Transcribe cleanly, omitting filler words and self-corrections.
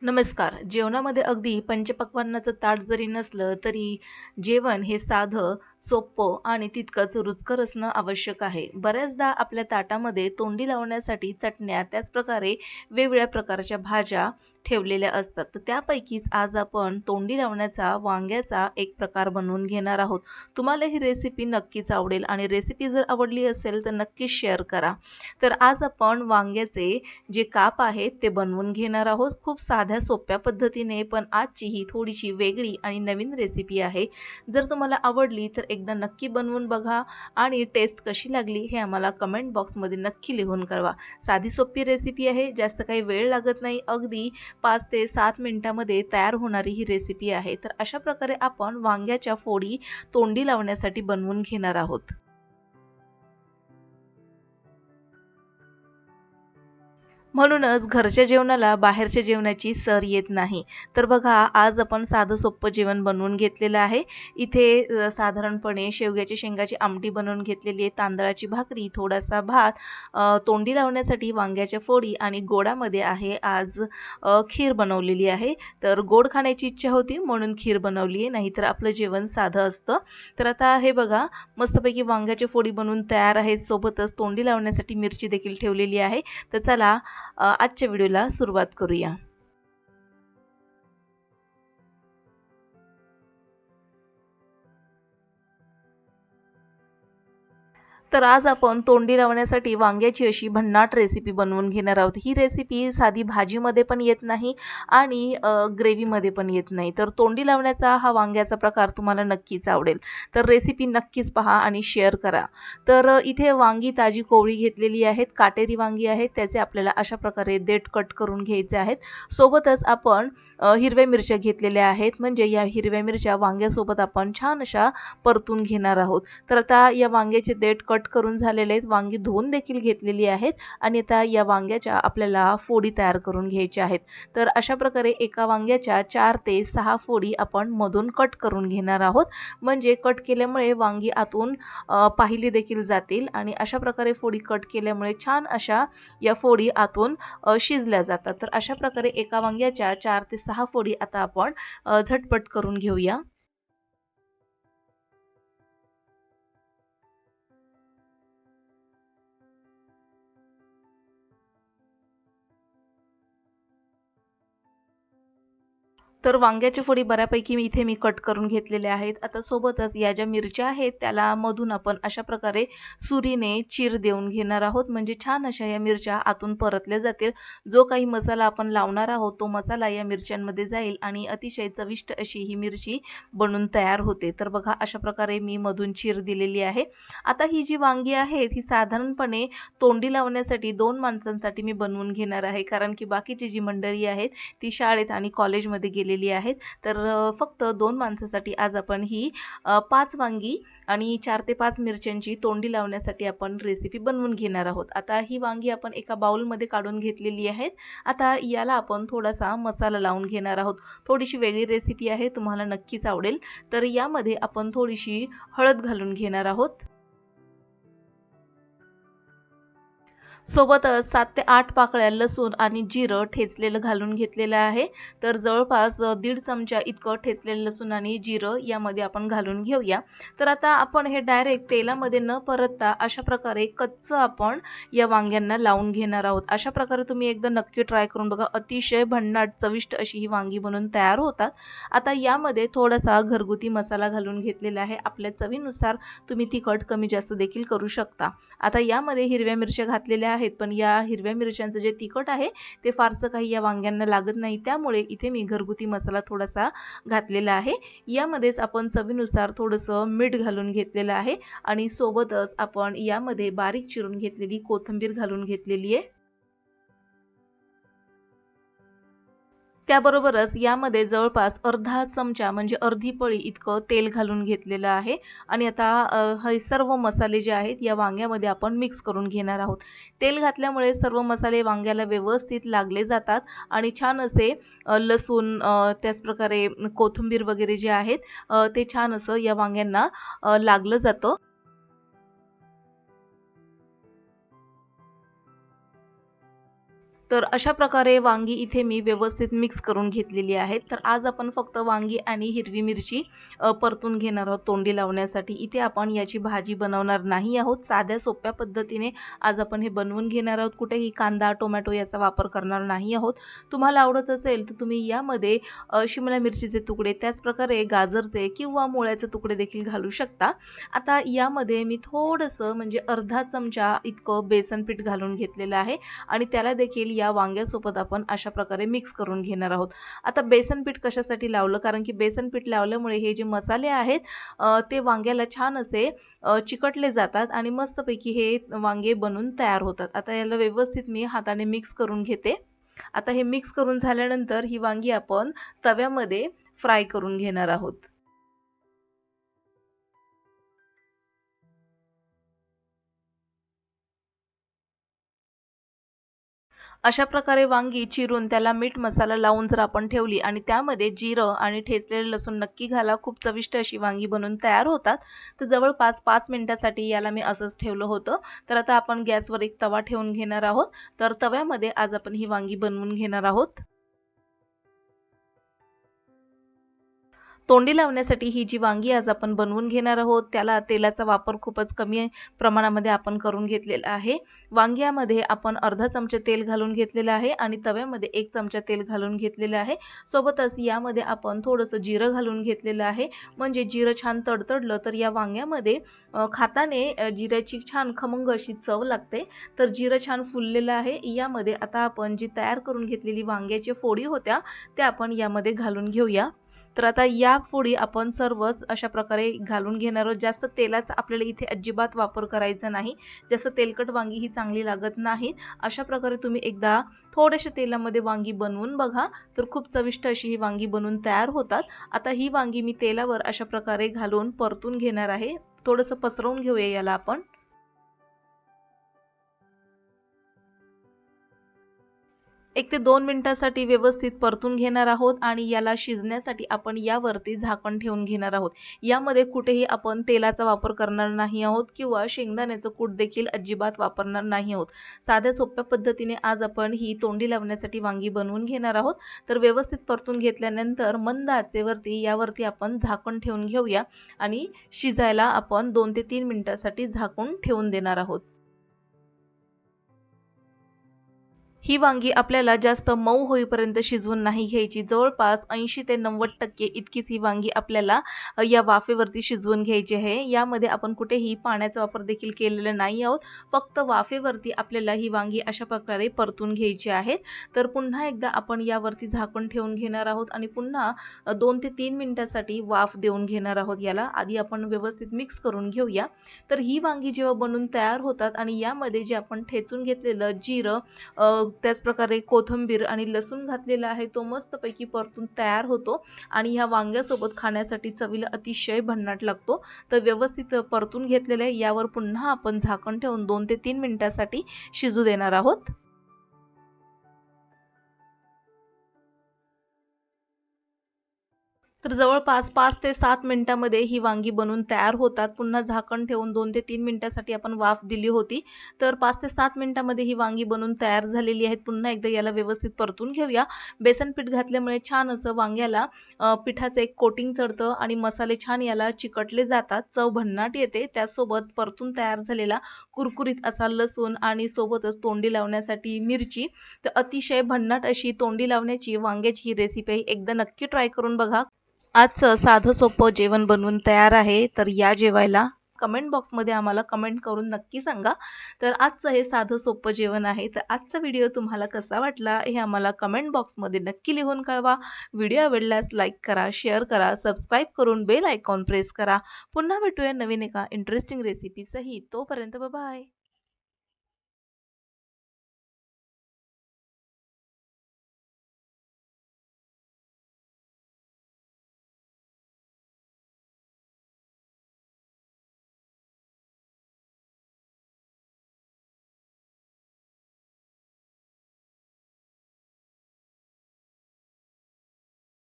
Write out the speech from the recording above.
नमस्कार. जेवणामध्ये अगदी पंचपक्वान्नाचं ताट जरी नसलं, तरी जेवण हे साधं, सोपं आणि तितकंच रुचकर असणं आवश्यक आहे. बऱ्याचदा आपल्या ताटामध्ये तोंडी लावण्यासाठी चटण्या, त्याचप्रकारे वेगवेगळ्या प्रकारच्या भाज्या ठेवलेल्या असतात. तर त्यापैकीच आज आपण तोंडी लावण्याचा वांग्याचा एक प्रकार बनवून घेणार आहोत. तुम्हाला ही रेसिपी नक्कीच आवडेल आणि रेसिपी जर आवडली असेल, तर नक्कीच शेअर करा. तर आज आपण वांग्याचे जे काप आहेत ते बनवून घेणार आहोत. खूप साध्या सोप्या पद्धतीने, पण आजची ही थोडीशी वेगळी आणि नवीन रेसिपी आहे. जर तुम्हाला आवडली तर एकदा नक्की बनवून बघा आणि टेस्ट कशी लागली हे आम्हाला कमेंट बॉक्समध्ये नक्की लिहून कळवा. साधी सोपी रेसिपी आहे, जास्त काही वेळ लागत नाही. अगदी 5 ते 7 मिनिटामध्ये तयार होणारी ही रेसिपी आहे. तर अशा प्रकारे आपण वांग्याच्या फोडी तोंडी लावण्यासाठी बनवून घेणार आहोत. म्हणूनच घरच्या जेवणाला बाहेरच्या जेवणाची सर येत नाही. तर बघा, आज आपण साधं सोप्पं जेवण बनवून घेतलेलं आहे. इथे साधारणपणे शेवग्याच्या शेंगाची आमटी बनवून घेतलेली आहे, तांदळाची भाकरी, थोडासा भात, तोंडी लावण्यासाठी वांग्याच्या फोडी आणि गोडामध्ये आहे आज खीर बनवलेली आहे. तर गोड खाण्याची इच्छा होती म्हणून खीर बनवली आहे, नाहीतर आपलं जेवण साधं असतं. तर आता हे बघा, मस्तपैकी वांग्याच्या फोडी बनवून तयार आहेत. सोबतच तोंडी लावण्यासाठी मिरची देखील ठेवलेली आहे. तर चला आजच्या व्हिडिओला सुरुवात करूया. तर आज आपण तोंडी लावण्यासाठी वांग्याची अशी भन्नाट रेसिपी बनवून घेणार आहोत. ही रेसिपी साधी भाजीमध्ये पण येत नाही आणि ग्रेव्हीमध्ये पण येत नाही. तर तोंडी लावण्याचा हा वांग्याचा प्रकार तुम्हाला नक्कीच आवडेल. तर रेसिपी नक्कीच पहा आणि शेअर करा. तर इथे वांगी ताजी कोवळी घेतलेली आहेत. काटेरी वांगी आहेत. त्याचे आपल्याला अशा प्रकारे देठ कट करून घ्यायचे आहेत. सोबतच आपण हिरव्या मिरच्या घेतलेल्या आहेत. म्हणजे या हिरव्या मिरच्या वांग्यासोबत आपण छान अशा परतून घेणार आहोत. तर आता या वांग्याचे देठ कट करून झालेले आहेत. वांगी धुवून देखील घेतलेली आहेत आणि आता या वांग्याच्या आपल्याला फोडी तयार करून घ्यायच्या आहेत. तर अशा प्रकारे एका वांग्याच्या 4 ते 6 फोडी आपण मधून कट करून घेणार आहोत. म्हणजे कट केल्यामुळे वांगी आतून पाहिली देखील जातील आणि अशा प्रकारे फोडी कट केल्यामुळे छान अशा या फोडी आतून शिजल्या जातात. तर अशा प्रकारे एका वांग्याच्या 4 ते 6 फोडी आता आपण झटपट करून घेऊया. तर वांग्याची फोडी बऱ्यापैकी मी इथे कट करून घेतलेल्या आहेत. आता सोबतच या ज्या मिरच्या आहेत त्याला मधून आपण अशा प्रकारे सुरीने चीर देऊन घेणार आहोत. म्हणजे छान अशा या मिरच्या आतून परतल्या जातील. जो काही मसाला आपण लावणार आहोत तो मसाला या मिरच्यांमध्ये जाईल आणि अतिशय चविष्ट अशी ही मिरची बनून तयार होते. तर बघा, अशा प्रकारे मी मधून चीर दिलेली आहे. आता ही जी वांगी आहेत ही साधारणपणे तोंडी लावण्यासाठी 2 माणसांसाठी मी बनवून घेणार आहे. कारण की बाकीची जी मंडळी आहेत ती शाळेत आणि कॉलेजमध्ये गेलेली आहेत. तर फक्त 2 माणसासाठी आज आपण ही 5 वांगी आणि 4 ते 5 मिरच्यांची तोंडी लावण्यासाठी आपण रेसिपी बनवून घेणार आहोत. आता ही वांगी आपण एका बाउलमध्ये काढून घेतलेली आहेत. आता याला आपण थोडासा मसाला लावून घेणार आहोत. थोडीशी वेगळी रेसिपी आहे, तुम्हाला नक्कीच आवडेल. तर यामध्ये आपण थोडीशी हळद घालून घेणार आहोत. सोबतच 7 ते 8 पाकळ्या लसूण आणि जिरं ठेचलेलं घालून घेतलेलं आहे. तर जवळपास 1.5 चमचा इतकं ठेचलेलं लसूण आणि जिरं यामध्ये आपण घालून घेऊया. तर आता आपण हे डायरेक्ट तेलामध्ये न परतता अशा प्रकारे कच्चं आपण या वांग्यांना लावून घेणार आहोत. अशा प्रकारे तुम्ही एकदा नक्की ट्राय करून बघा. अतिशय भन्नाट चविष्ट अशी ही वांगी बनून तयार होतात. आता यामध्ये थोडासा घरगुती मसाला घालून घेतलेला आहे. आपल्या चवीनुसार तुम्ही तिखट कमी जास्त देखील करू शकता. आता यामध्ये हिरव्या मिरच्या घातलेल्या आहेत, पण या हिरव्या मिरच्यांचं जे तिखट आहे ते फारसं काही या वांग्यांना लागत नाही. त्यामुळे इथे मी घरगुती मसाला थोडासा घातलेला आहे. यामध्येच आपण चवीनुसार थोडंसं मीठ घालून घेतलेलं आहे आणि सोबतच आपण यामध्ये बारीक चिरून घेतलेली कोथिंबीर घालून घेतलेली आहे. त्याबरोबरच यामध्ये जवळपास अर्धा चमचा म्हणजे अर्धी पळी इतकं तेल घालून घेतलेलं आहे आणि आता हे सर्व मसाले जे आहेत या वांग्यामध्ये आपण मिक्स करून घेणार आहोत. तेल घातल्यामुळे सर्व मसाले वांग्याला व्यवस्थित लागले जातात आणि छान असे लसूण, त्याचप्रकारे कोथिंबीर वगैरे जे आहेत ते छान असं या वांग्यांना लागलं जातं. तर अशा प्रकारे वांगी इथे मी व्यवस्थित मिक्स करून घेतलेली आहेत. तर आज आपण फक्त वांगी आणि हिरवी मिरची परतून घेणार आहोत तोंडी लावण्यासाठी. इथे आपण याची भाजी बनवणार नाही आहोत. साध्या सोप्या पद्धतीने आज आपण हे बनवून घेणार आहोत. कुठेही कांदा, टोमॅटो याचा वापर करणार नाही आहोत. तुम्हाला आवडत असेल तर तुम्ही यामध्ये शिमला मिरचीचे तुकडे, त्याचप्रकारे गाजरचे किंवा मुळ्याचे तुकडे देखील घालू शकता. आता यामध्ये मी थोडंसं म्हणजे अर्धा चमचा इतकं बेसन पीठ घालून घेतलेलं आहे आणि त्याला देखील या वांग्यासोबत आपण अशा प्रकारे मिक्स करून घेणार आहोत. आता बेसन पीठ कशासाठी लावलं? कारण की बेसन पीठ लावल्यामुळे हे जे मसाले आहेत ते वांग्याला छान असे चिकटले जातात आणि मस्तपैकी हे वांगे बनून तयार होतात. आता याला व्यवस्थित मी हाताने मिक्स करून घेते. आता हे मिक्स करून झाल्यानंतर ही वांगी आपण तव्यामध्ये फ्राय करून घेणार आहोत. अशा प्रकारे वांगी चिरून त्याला मीठ मसाला लावून जर आपण ठेवली आणि त्यामध्ये जिरं आणि ठेचलेलं लसूण नक्की घाला. खूप चविष्ट अशी वांगी बनून तयार होतात. तर जवळपास 5 मिनिटासाठी याला मी असंच ठेवलं होतं. तर आता आपण गॅसवर एक तवा ठेवून घेणार आहोत. तर तव्यामध्ये आज आपण ही वांगी बनवून घेणार आहोत. तोंडी लावण्यासाठी ही जी वांगी आज आपण बनवून घेणार आहोत, त्याला तेलाचा वापर खूपच कमी प्रमाणामध्ये आपण करून घेतलेला आहे. वांग्यामध्ये आपण अर्धा चमचा तेल घालून घेतलेलं आहे आणि तव्यामध्ये 1 चमचा तेल घालून घेतलेलं आहे. सोबतच यामध्ये आपण थोडंसं जिरं घालून घेतलेलं आहे. म्हणजे जिरं छान तडतडलं तर या वांग्यामध्ये खाताने जिऱ्याची छान खमंग अशी चव लागते. तर जिरं छान फुललेलं आहे. यामध्ये आता आपण जी तयार करून घेतलेली वांग्याच्या फोडी होत्या, त्या आपण यामध्ये घालून घेऊया. तर आता या फोडी आपण सर्वच अशा प्रकारे घालून घेणार आहोत. जास्त तेलाचा आपल्याला इथे अजिबात वापर करायचा नाही. जास्त तेलकट वांगी ही चांगली लागत नाहीत. अशा प्रकारे तुम्ही एकदा थोड्याशा तेलामध्ये वांगी बनवून बघा, तर खूप चविष्ट अशी ही वांगी बनून तयार होतात. आता ही वांगी मी तेलावर अशा प्रकारे घालून परतून घेणार आहे. थोडंसं पसरवून घेऊया याला आपण. 1 ते 2 मिनिटासाठी व्यवस्थित परतून घेणार आहोत आणि याला शिजण्यासाठी आपण यावरती झाकण ठेवून घेणार आहोत. यामध्ये कुठेही आपण तेलाचा वापर करणार नाही आहोत किंवा शेंगदाण्याचं कूट देखील अजिबात वापरणार नाही आहोत. साध्या सोप्या पद्धतीने आज आपण ही तोंडी लावण्यासाठी वांगी बनवून घेणार आहोत. तर व्यवस्थित परतून घेतल्यानंतर मंद आचेवरती यावरती आपण झाकण ठेवून घेऊया आणि शिजायला आपण 2 ते 3 मिनिटासाठी झाकून ठेवून देणार आहोत. ही वांगी आपल्याला जास्त मऊ होईपर्यंत शिजवून नाही घ्यायची. जवळपास 80 ते 90% इतकीच ही वांगी आपल्याला या वाफेवरती शिजवून घ्यायची आहे. यामध्ये आपण कुठेही पाण्याचा वापर देखील केलेला नाही आहोत. फक्त वाफेवरती आपल्याला ही वांगी अशा प्रकारे परतून घ्यायची आहेत. तर पुन्हा एकदा आपण यावरती झाकण ठेवून घेणार आहोत आणि पुन्हा 2 ते 3 मिनिटासाठी वाफ देऊन घेणार आहोत याला. आधी आपण व्यवस्थित मिक्स करून घेऊया. तर ही वांगी जेव्हा बनून तयार होतात आणि यामध्ये जे आपण ठेचून घेतलेलं जिरं त्याचप्रकारे कोथिंबीर आणि लसूण घातलेला आहे तो मस्तपैकी परतून तयार होतो आणि ह्या वांग्यासोबत खाण्यासाठी चवीला अतिशय भन्नाट लागतो. तर व्यवस्थित परतून घेतलेलं आहे. यावर पुन्हा आपण झाकण ठेवून 2 ते 3 मिनिटासाठी शिजू देणार आहोत. तर जवळपास 5 ते 7 मिनिटांमध्ये ही वांगी बनून तयार होतात. पुन्हा झाकण ठेवून 2 ते 3 मिनिटासाठी आपण वाफ दिली होती. तर 5 ते 7 मिनिटांमध्ये ही वांगी बनून तयार झालेली आहेत. पुन्हा एकदा याला व्यवस्थित परतून घेऊया. बेसन पीठ घातल्यामुळे छान असं वांग्याला पिठाचं एक कोटिंग चढतं आणि मसाले छान याला चिकटले जातात. चव भन्नाट येते. त्यासोबत परतून तयार झालेला कुरकुरीत असा लसूण आणि सोबतच तोंडी लावण्यासाठी मिरची. तर अतिशय भन्नाट अशी तोंडी लावण्याची वांग्याची ही रेसिपी आहे. एकदा नक्की ट्राय करून बघा. आजचं साधं सोपं जेवण बनवून तयार आहे. तर या जेवायला. कमेंट बॉक्समध्ये आम्हाला कमेंट करून नक्की सांगा. तर आजचं हे साधं सोपं जेवण आहे. तर आजचा व्हिडिओ तुम्हाला कसा वाटला हे आम्हाला कमेंट बॉक्समध्ये नक्की लिहून कळवा. व्हिडिओ आवडल्यास लाईक करा, शेअर करा, सबस्क्राईब करून बेल आयकॉन प्रेस करा. पुन्हा भेटूया नवीन एका इंटरेस्टिंग रेसिपी सहित. तोपर्यंत बाय.